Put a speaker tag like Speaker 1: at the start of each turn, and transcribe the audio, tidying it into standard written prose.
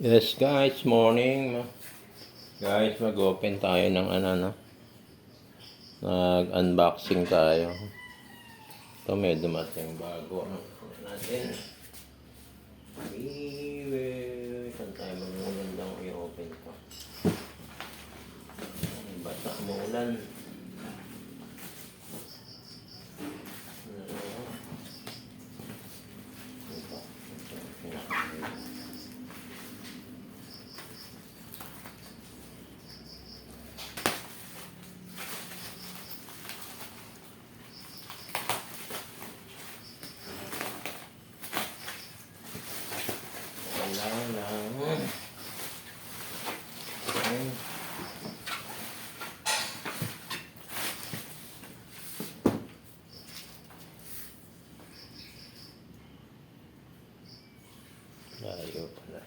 Speaker 1: Yes guys, morning. Guys, mag-open tayo ng Nag-unboxing tayo. Ito may dumating bago. Ano natin? Saan tayo magmumundang i-open ko? Bata mo ulan. Layo pala.